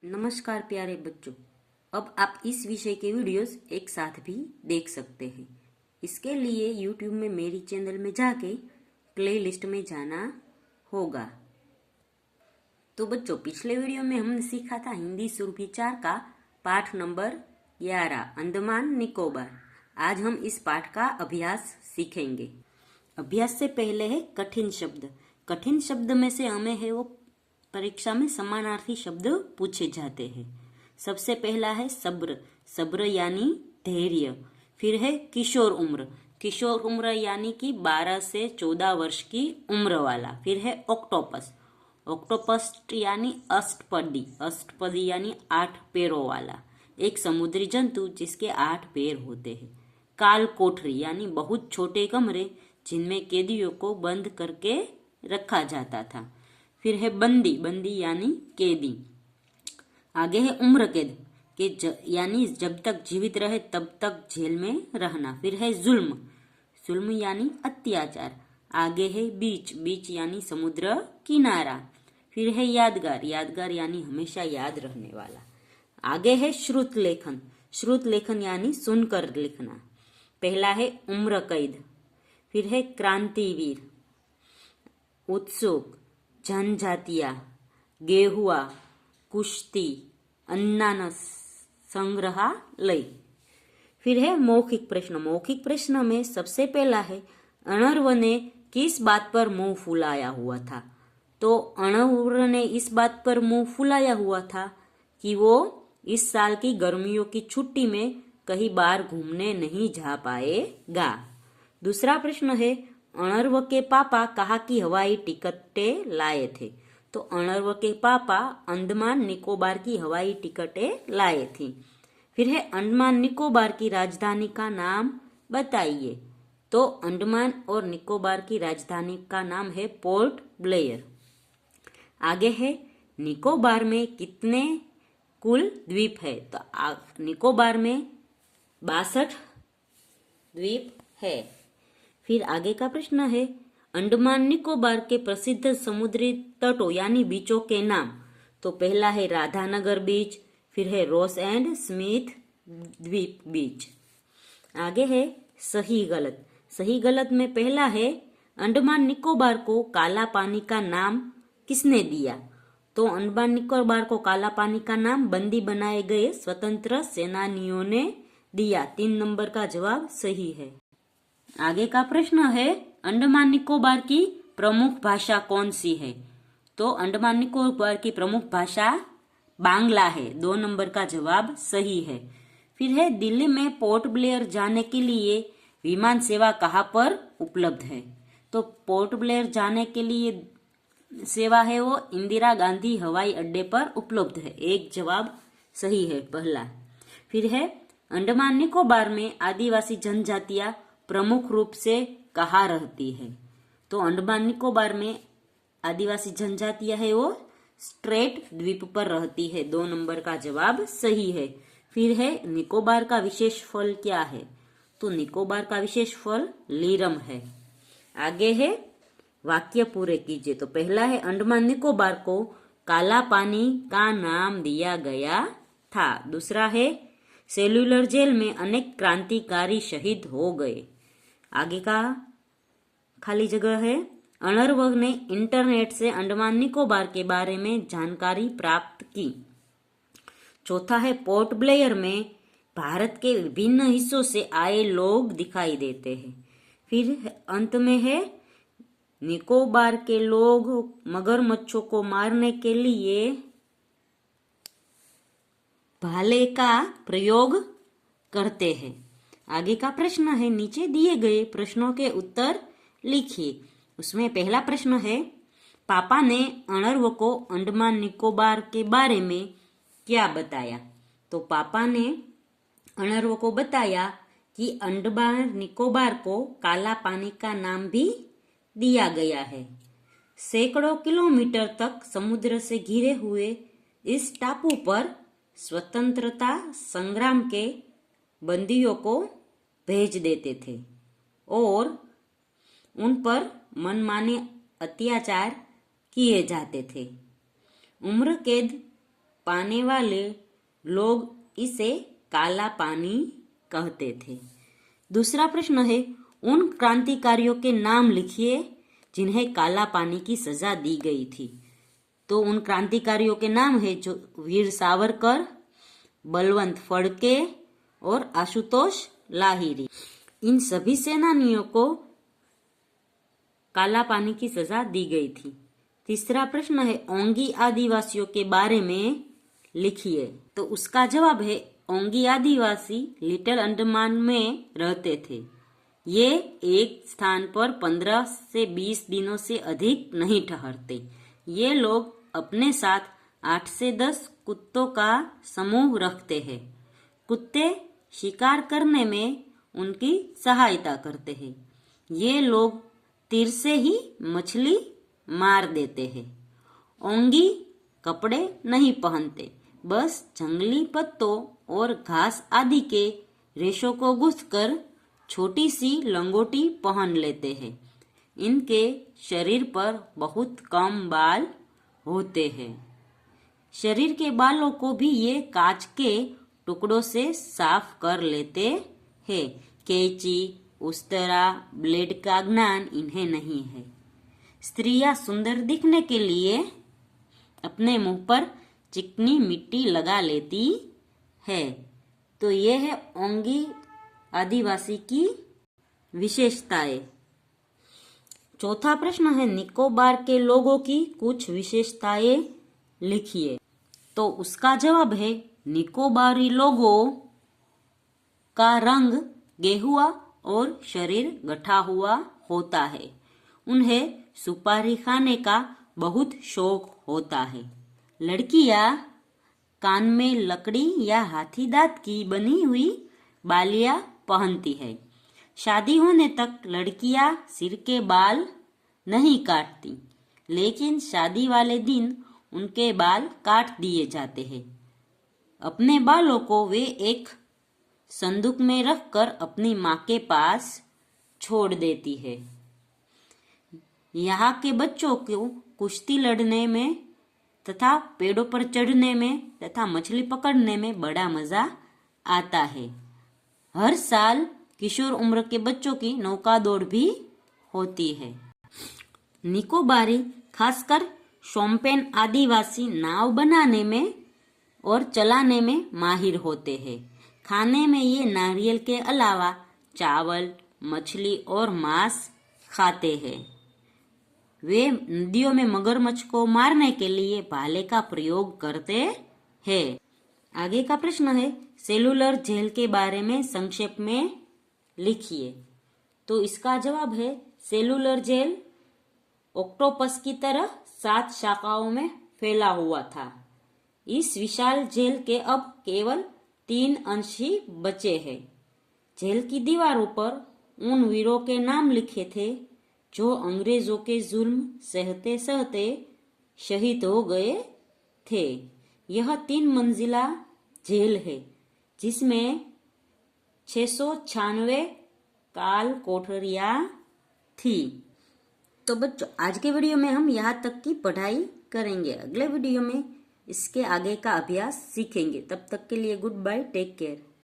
नमस्कार प्यारे बच्चों। अब आप इस विषय के वीडियोस एक साथ भी देख सकते हैं। इसके लिए YouTube में मेरी चैनल में जाके प्लेलिस्ट में जाना होगा। तो बच्चों, पिछले वीडियो में हमने सीखा था हिंदी सुरभि 4 का पाठ नंबर 11 अंडमान निकोबार। आज हम इस पाठ का अभ्यास सीखेंगे। अभ्यास से पहले है कठिन शब्द। कठिन शब्द में से हमें है वो परीक्षा में समानार्थी शब्द पूछे जाते हैं। सबसे पहला है सब्र। सब्र यानी धैर्य। फिर है किशोर उम्र। किशोर उम्र यानी कि 12 से 14 वर्ष की उम्र वाला। फिर है ऑक्टोपस। ऑक्टोपस यानी अष्टपदी। अष्टपदी यानी 8 पैरों वाला एक समुद्री जंतु जिसके 8 पैर होते हैं। काल कोठरी यानी बहुत छोटे कमरे जिनमें कैदियों को बंद करके रखा जाता था। फिर है बंदी। बंदी यानी कैदी। आगे है उम्र कैद के यानी जब तक जीवित रहे तब तक जेल में रहना। फिर है जुल्म। जुल्म यानी अत्याचार। आगे है बीच। बीच यानी समुद्र किनारा। फिर है यादगार। यादगार यानी हमेशा याद रहने वाला। आगे है श्रुत लेखन। श्रुत लेखन यानी सुनकर लिखना। पहला है उम्र कैद। फिर है क्रांतिवीर, उत्सुक, जनजातिया, गेहुआ, कुश्ती, अन्नानस, संग्रहालय। फिर है मौखिक प्रश्न। मौखिक प्रश्न में सबसे पहला है अणर्व ने किस बात पर मुंह फुलाया हुआ था। तो अणर्व ने इस बात पर मुंह फुलाया हुआ था कि वो इस साल की गर्मियों की छुट्टी में कहीं बाहर घूमने नहीं जा पाएगा। दूसरा प्रश्न है अणर्व के पापा कहाँ की हवाई टिकटें लाए थे। तो अणर्व के पापा अंडमान निकोबार की हवाई टिकटें लाए थे। फिर है अंडमान निकोबार की राजधानी का नाम बताइए। तो अंडमान और निकोबार की राजधानी का नाम है पोर्ट ब्लेयर। आगे है निकोबार में कितने कुल द्वीप है। तो निकोबार में 62 द्वीप है। फिर आगे का प्रश्न है अंडमान निकोबार के प्रसिद्ध समुद्री तटों यानी बीचों के नाम। तो पहला है राधानगर बीच। फिर है रॉस एंड स्मिथ द्वीप बीच। आगे है सही गलत। सही गलत में पहला है अंडमान निकोबार को काला पानी का नाम किसने दिया। तो अंडमान निकोबार को काला पानी का नाम बंदी बनाए गए स्वतंत्र सेनानियों ने दिया। 3 नंबर का जवाब सही है। आगे का प्रश्न है अंडमान निकोबार की प्रमुख भाषा कौन सी है। तो अंडमान निकोबार की प्रमुख भाषा बांग्ला है। 2 नंबर का जवाब सही है। फिर है दिल्ली में पोर्ट ब्लेयर जाने के लिए विमान सेवा कहाँ पर उपलब्ध है। तो पोर्ट ब्लेयर जाने के लिए सेवा है वो इंदिरा गांधी हवाई अड्डे पर उपलब्ध है। एक जवाब सही है पहला। फिर है अंडमान निकोबार में आदिवासी जनजातियां प्रमुख रूप से कहाँ रहती है। तो अंडमान निकोबार में आदिवासी जनजातियां है वो स्ट्रेट द्वीप पर रहती है। 2 नंबर का जवाब सही है। फिर है निकोबार का विशेष फल क्या है। तो निकोबार का विशेष फल लीरम है। आगे है वाक्य पूरे कीजिए। तो पहला है अंडमान निकोबार को काला पानी का नाम दिया गया था। दूसरा है सेल्यूलर जेल में अनेक क्रांतिकारी शहीद हो गए। आगे का खाली जगह है अणर्व ने इंटरनेट से अंडमान निकोबार के बारे में जानकारी प्राप्त की। चौथा है पोर्ट ब्लेयर में भारत के विभिन्न हिस्सों से आए लोग दिखाई देते हैं। फिर अंत में है निकोबार के लोग मगरमच्छों को मारने के लिए भाले का प्रयोग करते हैं। आगे का प्रश्न है नीचे दिए गए प्रश्नों के उत्तर लिखिए। उसमें पहला प्रश्न है पापा ने अणर्व को अंडमान निकोबार के बारे में क्या बताया। तो पापा ने अणर्व को बताया कि अंडमान निकोबार को काला पानी का नाम भी दिया गया है। सैकड़ों किलोमीटर तक समुद्र से घिरे हुए इस टापू पर स्वतंत्रता संग्राम के बंदियों को भेज देते थे और उन पर मनमाने अत्याचार किए जाते थे। उम्र कैद पाने वाले लोग इसे काला पानी कहते थे। दूसरा प्रश्न है, उन क्रांतिकारियों के नाम लिखिए जिन्हें काला पानी की सजा दी गई थी। तो उन क्रांतिकारियों के नाम है जो वीर सावरकर, बलवंत फड़के और आशुतोष लाहिरी। इन सभी सेनानियों को काला पानी की सजा दी गई थी। तीसरा प्रश्न है, ओंगी आदिवासियों के बारे में लिखिए। तो उसका जवाब है, ओंगी आदिवासी लिटिल अंडमान में रहते थे। ये एक स्थान पर 15 से 20 दिनों से अधिक नहीं ठहरते। ये लोग अपने साथ 8 से 10 कुत्तों का समूह रखते हैं। कुत्ते शिकार करने में उनकी सहायता करते हैं। ये लोग तीर से ही मछली मार देते हैं। ओंगी कपड़े नहीं पहनते, बस जंगली पत्तों और घास आदि के रेशों को गूंथकर छोटी सी लंगोटी पहन लेते हैं। इनके शरीर पर बहुत कम बाल होते हैं। शरीर के बालों को भी ये कांच के टुकड़ों से साफ कर लेते हैं। कैंची, उस्तरा, ब्लेड का ज्ञान इन्हें नहीं है। स्त्रियां सुंदर दिखने के लिए अपने मुंह पर चिकनी मिट्टी लगा लेती है। तो ये है ओंगी आदिवासी की विशेषताएं। चौथा प्रश्न है, निकोबार के लोगों की कुछ विशेषताएं लिखिए। तो उसका जवाब है, निकोबारी लोगों का रंग गेहुआ और शरीर गठा हुआ होता है। उन्हें सुपारी खाने का बहुत शौक होता है। लड़कियां कान में लकड़ी या हाथी दांत की बनी हुई बालियां पहनती है। शादी होने तक लड़कियां सिर के बाल नहीं काटती, लेकिन शादी वाले दिन उनके बाल काट दिए जाते हैं। अपने बालों को वे एक संदूक में रखकर अपनी माँ के पास छोड़ देती है। यहाँ के बच्चों को कुश्ती लड़ने में तथा पेड़ों पर चढ़ने में तथा मछली पकड़ने में बड़ा मजा आता है। हर साल किशोर उम्र के बच्चों की नौका दौड़ भी होती है। निकोबारी खासकर शोम्पेन आदिवासी नाव बनाने में और चलाने में माहिर होते हैं। खाने में ये नारियल के अलावा चावल, मछली और मांस खाते हैं। वे नदियों में मगरमच्छ को मारने के लिए भाले का प्रयोग करते हैं। आगे का प्रश्न है, सेलुलर जेल के बारे में संक्षेप में लिखिए। तो इसका जवाब है, सेलुलर जेल ऑक्टोपस की तरह 7 शाखाओं में फैला हुआ था। इस विशाल जेल के अब केवल 3 अंश ही बचे हैं। जेल की दीवारों पर उन वीरों के नाम लिखे थे जो अंग्रेजों के जुल्म सहते सहते शहीद हो गए थे। यह 3 मंजिला जेल है जिसमें 696 काल कोठरियां थी। तो बच्चों, आज के वीडियो में हम यहाँ तक की पढ़ाई करेंगे। अगले वीडियो में इसके आगे का अभ्यास सीखेंगे। तब तक के लिए गुड बाय, टेक केयर।